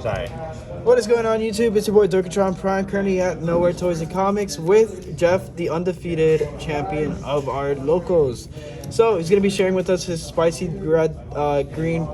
side. What is going on YouTube? It's your boy Dorkatron Prime, currently at Knowwhere Toys and Comics with Jeff, the undefeated champion of our locals. So he's going to be sharing with us his spicy red, green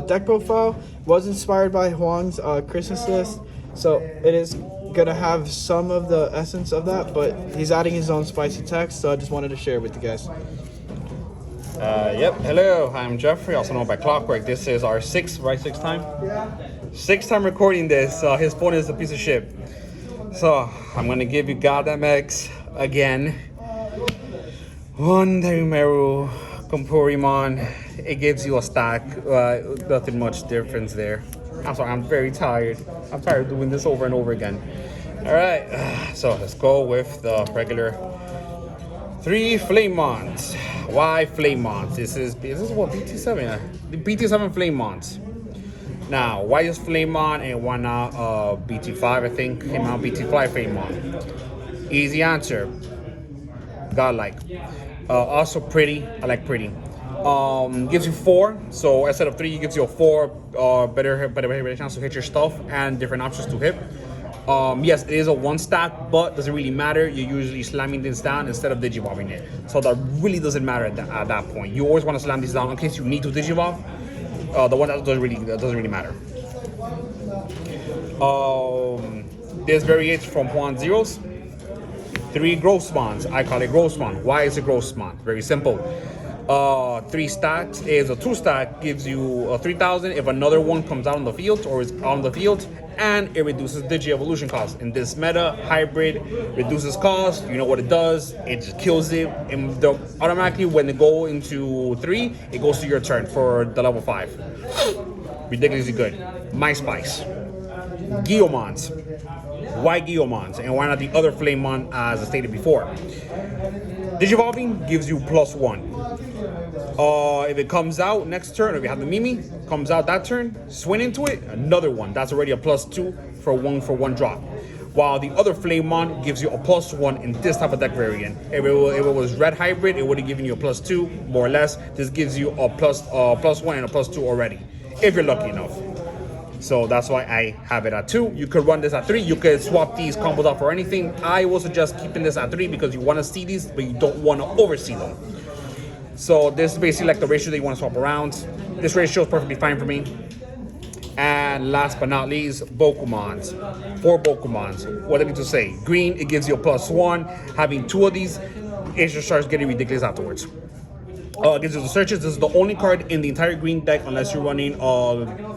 deck profile. Was inspired by Huang's Christmas list, so it is going to have some of the essence of that, but he's adding his own spicy text, so I just wanted to share it with you guys. Yep, hello, I'm Jeffrey, also known by Clockwork. This is our sixth time? Yeah. Sixth time recording this. His phone is a piece of shit. So, I'm gonna give you Goddamn X again. One Tamer Comporimon. It gives you a stack. Nothing much difference there. I'm sorry, I'm very tired. I'm tired of doing this over and over again. Alright, so let's go with the regular 3 Flamemons. Why Flamemons? This is what, BT7? Yeah. The BT7 Flamemons. Now, why is Flamemon and why not BT5? I think came out BT5 Flamemon. Easy answer. Godlike. Also pretty. I like pretty. Gives you 4. So instead of 3, it gives you a 4. Better chance to hit your stuff and different options to hit. Yes, it is a 1 stack, but doesn't really matter. You're usually slamming this down instead of digivolving it. So that really doesn't matter at that point. You always want to slam these down in case you need to digivolve. The one that doesn't really matter. This variates from Juan Zeros. 3 growth spawns. I call it growth spawn. Why is it growth spawn? Very simple. 3 stacks is a 2 stack, gives you 3,000 if another one comes out on the field or is on the field, and it reduces digi evolution cost. In this meta, hybrid reduces cost. You know what it does? It just kills it. And automatically, when they go into 3, it goes to your turn for the level 5. Ridiculously good. My Spice. Guillaumons. Why Guillaumons? And why not the other Flamemon as I stated before? Digivolving gives you +1. If it comes out next turn, or if you have the Mimi, comes out that turn, swing into it, another one. That's already a +2 for one drop. While the other Flamemon gives you a +1 in this type of deck variant. If it was red hybrid, it would have given you a +2, more or less. This gives you a +1 and a +2 already, if you're lucky enough. So that's why I have it at 2. You could run this at 3. You could swap these combos out for anything. I will suggest keeping this at 3 because you want to see these, but you don't want to oversee them. So this is basically like the ratio that you want to swap around. This ratio is perfectly fine for me. And last but not least, Bokumons. 4 Bokumons. What do I need to say? Green, it gives you a +1. Having 2 of these, it just starts getting ridiculous afterwards. It gives you the searches. This is the only card in the entire green deck, unless you're running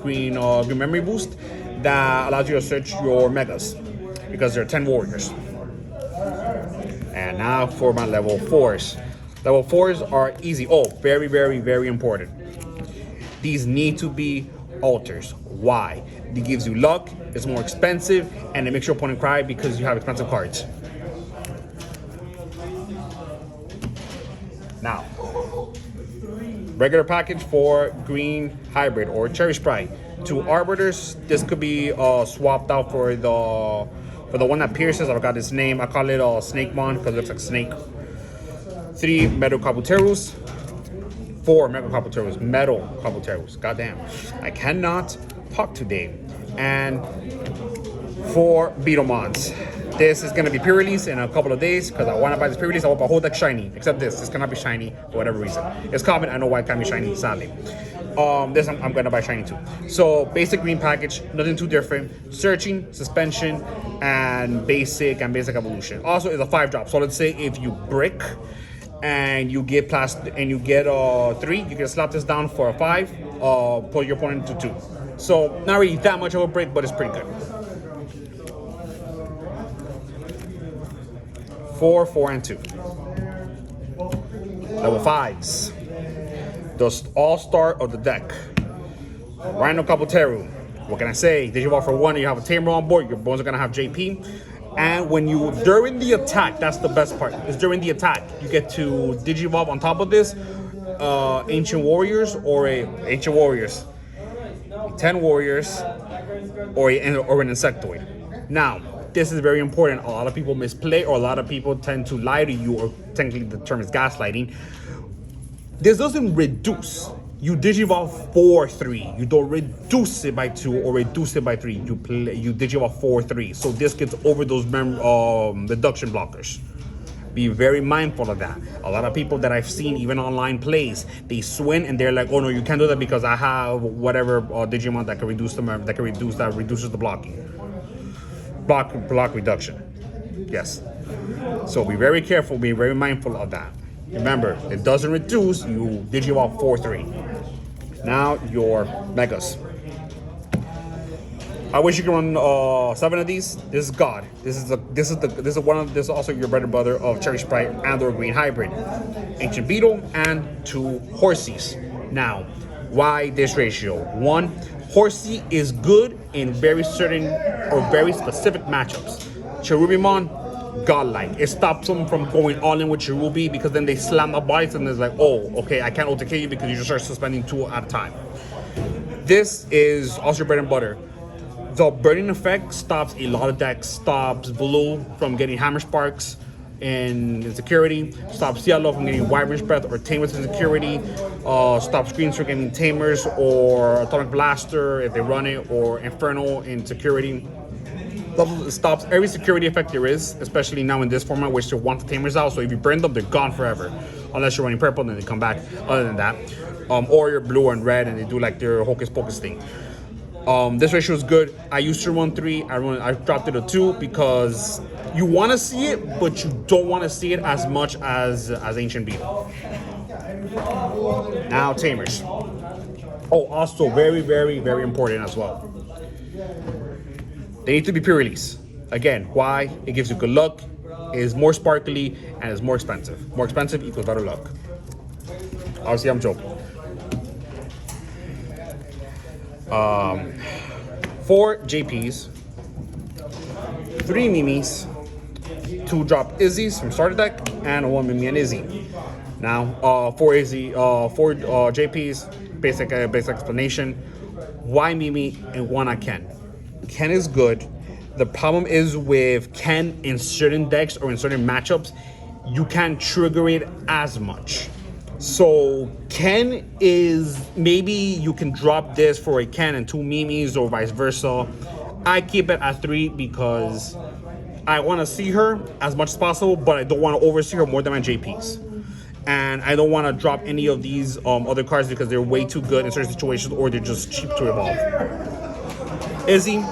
green memory boost, that allows you to search your megas, because there are 10 warriors. And now for my level 4s. Level 4s are easy. Oh, very, very, very important. These need to be altars. Why? It gives you luck, it's more expensive, and it makes your opponent cry because you have expensive cards. Now, regular package for green hybrid or cherry sprite. 2 arbiters. This could be swapped out for the one that pierces. I forgot his name. I call it Snakemon because it looks like snake. 3 metal Kabuterus. 4 metal Kabuterus. Goddamn, I cannot talk today. And 4 Beetlemons. This is gonna be pre-release in a couple of days because I want to buy this pre-release. I want my whole deck shiny, except this cannot be shiny for whatever reason. It's common. I know why it can't be shiny, sadly. This I'm gonna buy shiny too. So basic green package, nothing too different. Searching, suspension, and basic evolution. Also, it's a 5-drop. So let's say if you brick and you get 3, you can slap this down for a 5. Put your opponent to 2. So not really that much of a break, but it's pretty good. 4, 4, and 2. Level 5s. The all-star of the deck. Rhino Kabuteru. What can I say? Digivolve for 1 and you have a Tamer on board. Your bones are gonna have JP. And when you, during the attack, that's the best part, is during the attack, you get to digivolve on top of this, Ancient Warriors or Ancient Warriors, 10 Warriors, or an Insectoid. Now, this is very important. A lot of people misplay, or a lot of people tend to lie to you, or technically the term is gaslighting. This doesn't reduce You digivolve for 3. You don't reduce it by 2 or reduce it by 3. You digivolve for 3. So this gets over those reduction blockers. Be very mindful of that. A lot of people that I've seen, even online plays, they swing and they're like, "Oh no, you can't do that because I have whatever Digimon that can reduces the blocking, block reduction." Yes. So be very careful. Be very mindful of that. Remember, it doesn't reduce. You digivolve for 3. Now your megas. I wish you could run 7 of these. This is God. This is also your bread and butter of Cherry Sprite and or Green Hybrid, Ancient Beetle, and 2 Horsies. Now, why this ratio? 1, Horsey is good in very certain or very specific matchups. Cherubimon, godlike. It stops them from going all in with Cherubi because then they slam the bites and it's like, oh, okay, I can't OTK you because you just start suspending 2 at a time. This is also your bread and butter. The burning effect stops a lot of decks, stops Blue from getting Hammer Sparks in security, stops Yellow from getting Wyvern's Breath or Tamers in security, stops Greens from getting Tamers or Atomic Blaster if they run it, or Inferno in security. It stops every security effect there is, especially now in this format, which they want the Tamers out, so if you burn them, they're gone forever. Unless you're running purple, then they come back. Other than that, or you're blue and red and they do like their Hocus Pocus thing. This ratio is good. I used to run 3. I dropped it to 2 because you want to see it, but you don't want to see it as much as Ancient Beetle. Now Tamers. Oh, also very, very, very important as well. They need to be pre-release. Again, why? It gives you good luck, is more sparkly, and is more expensive. More expensive equals better luck. Obviously, I'm joking. 4 JPs, 3 Mimis, 2 drop Izzy's from starter deck, and 1 Mimi and Izzy. Now, 4 Izzy, 4 JPs, basic explanation. Why Mimi and why not Ken? Ken is good. The problem is with Ken in certain decks or in certain matchups, you can't trigger it as much. So Ken is, maybe you can drop this for a Ken and 2 Mimis or vice versa. I keep it at 3 because I want to see her as much as possible, but I don't want to oversee her more than my JPs. And I don't want to drop any of these other cards because they're way too good in certain situations or they're just cheap to evolve. Izzy,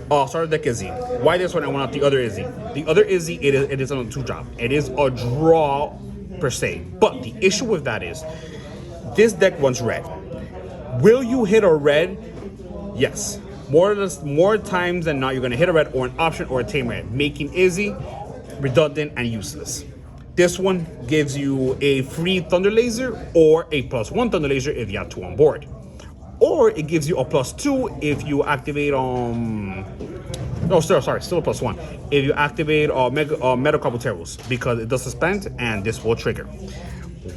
starter deck Izzy. Why this one? I want out the other Izzy. The other Izzy, it is on a 2 drop. It is a draw per se, but the issue with that is this deck runs red. Will you hit a red? Yes, more times than not you're going to hit a red or an option or a Tamer, making Izzy redundant and useless. This one gives you a free Thunder Laser or a +1 Thunder Laser if you have 2 on board, or it gives you a +2 if you activate still a +1 if you activate Metal Kabuteros, because it does suspend and this will trigger.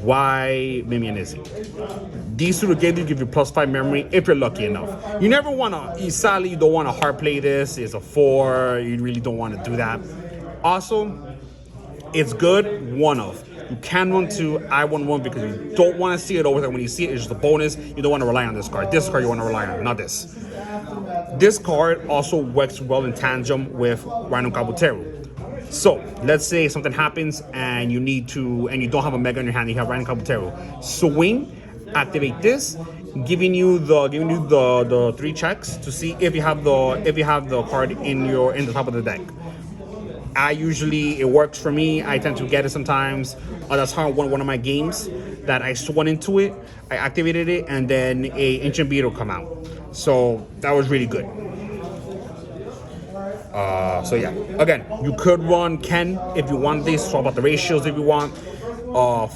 Why Mimi and Izzy? These 2 together give you +5 memory if you're lucky enough. You never want to, sadly, you don't want to hard play this. It's a 4. You really don't want to do that. Also, it's good, 1 of. You can run 2. I run 1 because you don't want to see it over there. When you see it, it's just a bonus. You don't want to rely on this card. This card you want to rely on, not this. This card also works well in tandem with Rhino Kabuteru. So let's say something happens and you don't have a Mega in your hand. You have Rhino Kabuteru. Swing, activate this, giving you the 3 checks to see if you have the card in the top of the deck. It works for me. I tend to get it sometimes. That's how I won one of my games that I swung into it. I activated it, and then a Ancient Beetle come out. So that was really good. So yeah, again, you could run Ken if you want this. Swap out the ratios if you want.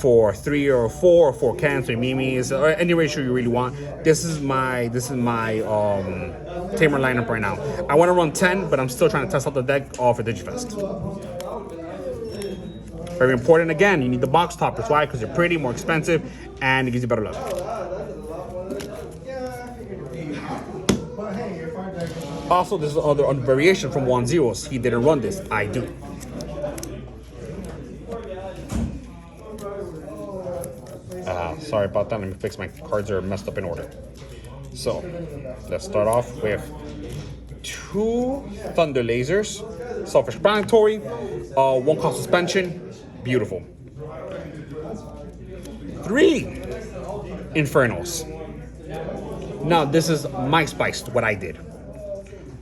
For 3 or 4 or 4 Kens, 3 Mimis, or any ratio you really want. This is my Tamer lineup right now. I want to run 10, but I'm still trying to test out the deck for Digifest. Very important, again, you need the box toppers. Why? Because they're pretty, more expensive, and it gives you better luck. Also, this is another variation from 1-0s. He didn't run this. I do. Sorry about that. Let me fix my cards are messed up in order. So let's start off with 2 Thunder Lasers, self-explanatory, 1 cost suspension, beautiful. 3 Infernos. Now this is my spice, what I did.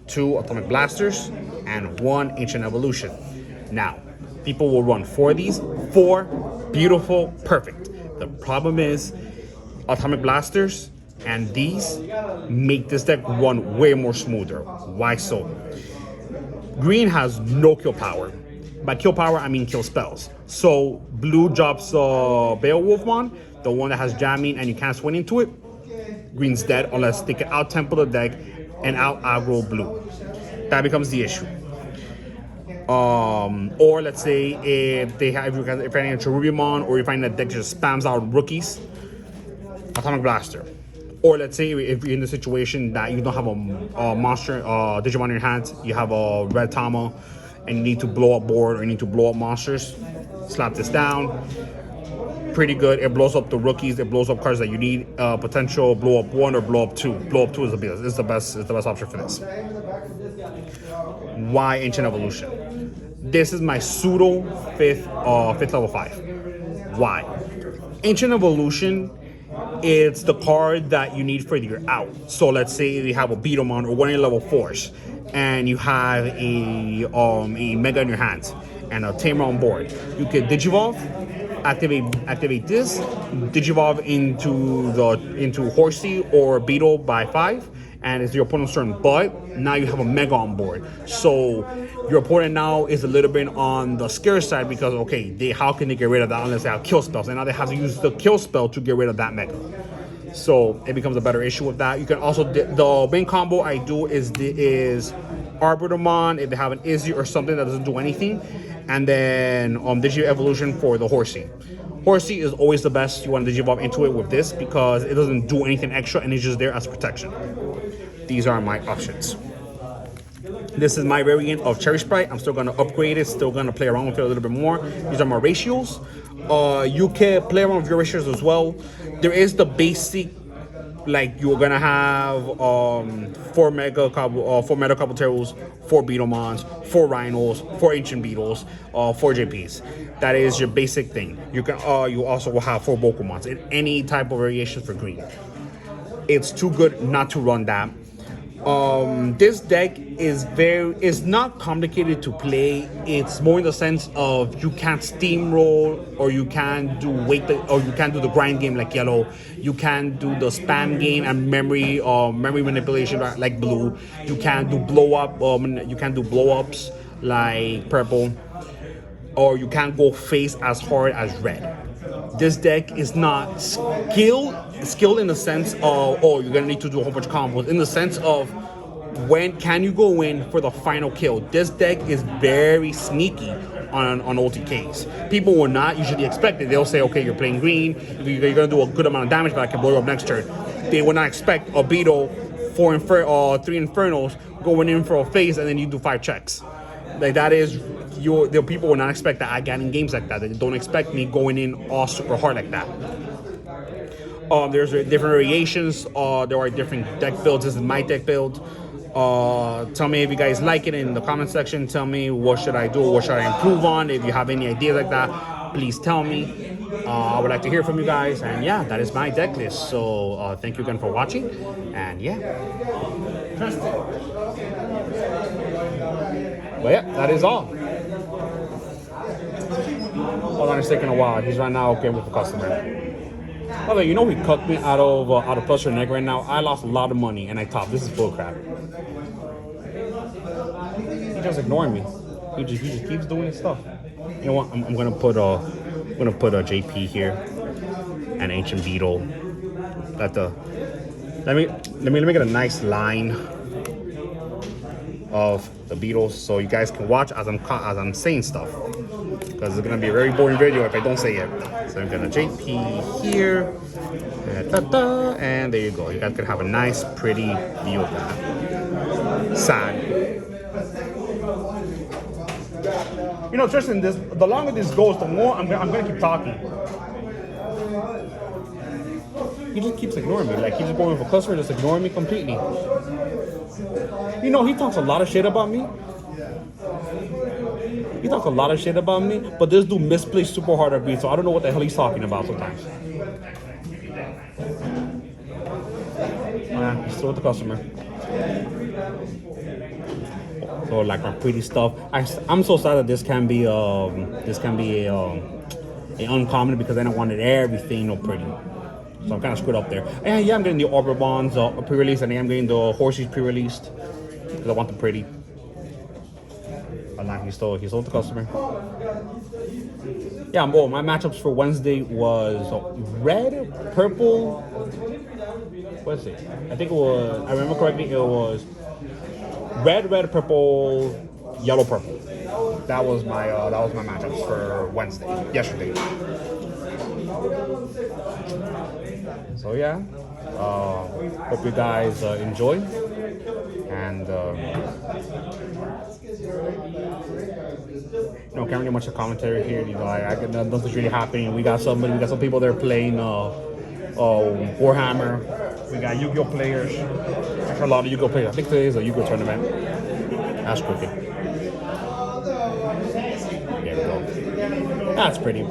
2 Atomic Blasters and 1 Ancient Evolution. Now, people will run 4 of these, 4, beautiful, perfect. The problem is, Atomic Blasters and these make this deck run way more smoother. Why so? Green has no kill power. By kill power, I mean kill spells. So blue drops Beowulf one, the one that has jamming and you can't swing into it. Green's dead unless they can out tempo the deck and out aggro blue. That becomes the issue. Or let's say if they have, if you're finding a Cherubimon or you find that deck just spams out rookies, Atomic Blaster. Or let's say if you're in the situation that you don't have a monster Digimon in your hands, you have a red Tamer and you need to blow up board or you need to blow up monsters, slap this down. Pretty good. It blows up the rookies. It blows up cards that you need. Potential blow up 1 or blow up 2. Blow up 2 is the best option for this. Why Ancient Evolution? This is my pseudo fifth level 5. Why? Ancient Evolution, it's the card that you need for your out. So let's say you have a Beetlemon or one of your level 4s, and you have a Mega in your hands and a Tamer on board. You can Digivolve, activate this, Digivolve into Horsey or Beetle by 5, and it's your opponent's turn. But now you have a Mega on board, so your opponent now is a little bit on the scare side because how can they get rid of that unless they have kill spells, and now they have to use the kill spell to get rid of that Mega. So it becomes a better issue with that. You can also the main combo I do is Arbitromon if they have an Izzy or something that doesn't do anything, and then Digi Evolution for the Horsey. Horsey is always the best. You want to Digivolve into it with this because it doesn't do anything extra and it's just there as protection. These are my options. This is my variant of Cherry Sprite. I'm still going to upgrade it, still going to play around with it a little bit more. These are my ratios. You can play around with your ratios as well. There is the basic, like you're going to have 4 Mega Kabuteros, 4 Beetlemons, 4 Rhinos, 4 Ancient Beetles, 4 JPs. That is your basic thing. You can you also will have 4 Bokumons in any type of variation for green. It's too good not to run that. This deck is not complicated to play. It's more in the sense of you can't steamroll, or you can't do or you can't do the grind game like yellow. You can't do the spam game and memory manipulation like blue. You can't do blow up. You can't do blow ups like purple, or you can't go face as hard as red. This deck is not skilled in the sense of, you're gonna need to do a whole bunch of combos. In the sense of, when can you go in for the final kill? This deck is very sneaky on OTKs. People will not usually expect it. They'll say, okay, you're playing green, you're gonna do a good amount of damage, but I can blow you up next turn. They will not expect a Beetle, 3 Infernos going in for a phase, and then you do 5 checks. Like that is. The people will not expect that I get in games like that. They don't expect me going in all super hard like that. There's different variations. There are different deck builds. This is my deck build. Tell me if you guys like it in the comment section. Tell me what should I do, what should I improve on. If you have any ideas like that, please tell me. I would like to hear from you guys. And yeah, that is my deck list. So thank you again for watching. And yeah. But yeah, that is all. Hold on, it's taking a while. He's right now okay with the customer. Oh, you know he cucked me out of plus or neg right now. I lost a lot of money and I topped. This is bullcrap. He just ignoring me. He just keeps doing his stuff. You know what? I'm gonna put a JP here, an Ancient Beetle. Let me get a nice line of the Beetles so you guys can watch as I'm saying stuff, because it's gonna be a very boring video if I don't say it. So I'm gonna JP here, and there you go. You guys can have a nice, pretty view of that. Sad. You know, Tristan, the longer this goes, the more I'm gonna keep talking. he just keeps ignoring me. Like, he's just going with a customer, just ignoring me completely. You know, he talks a lot of shit about me. He talks a lot of shit about me, but this dude misplays super hard at me, so I don't know what the hell he's talking about sometimes. Yeah, he's still with the customer. So like my pretty stuff. I'm so sad that this can be a uncommon because I don't wanted everything pretty. So I'm kind of screwed up there. And yeah, I'm getting the Arbor Bonds pre-released, and I'm getting the Horses pre-released because I want them pretty. But nah, he's still with the customer. Yeah, well, my matchups for Wednesday was red, purple. What's it? I think it was. I remember correctly. It was red, purple, yellow, purple. That was my matchups for Wednesday. Yesterday. So yeah, hope you guys enjoy, and can't really much of commentary here. You know, nothing's really happening. We got some people there playing Warhammer. We got Yu-Gi-Oh players. Actually, a lot of Yu-Gi-Oh players. I think today is a Yu-Gi-Oh tournament. That's crooked. There we go. That's pretty.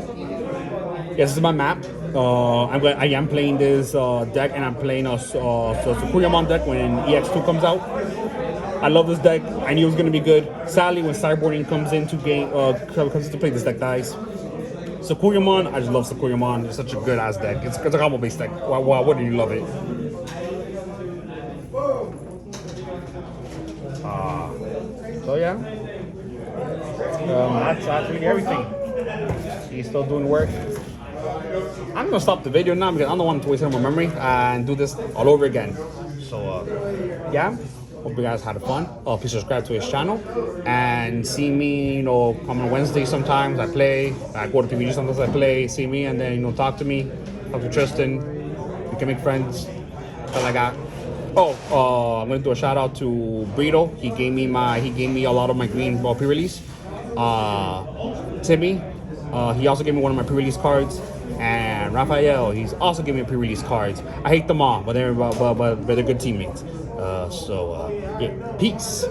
Yes, this is my map. I am playing this deck, and I'm playing a Sukuyamon deck when EX2 comes out. I love this deck. I knew it was gonna be good. Sadly, when sideboarding comes into play, this deck dies. Sukuyamon, I just love Sukuyamon. It's such a good ass deck. It's a combo based deck. Wow, what do you love it? So yeah, that's really everything. He's still doing work. I'm gonna stop the video now because I don't want to waste any more memory and do this all over again. So yeah, hope you guys had fun. Please subscribe to his channel and see me. You know, come on Wednesday sometimes. I play. I go to PVG sometimes. I play. See me and then talk to me. Talk to Tristan. We can make friends. Stuff like that. I'm gonna do a shout out to Brito. He gave me a lot of my green ball pre-release. Timmy, he also gave me one of my pre-release cards. And Raphael, he's also giving me pre-release cards. I hate them all, but they're good teammates. Yeah, peace.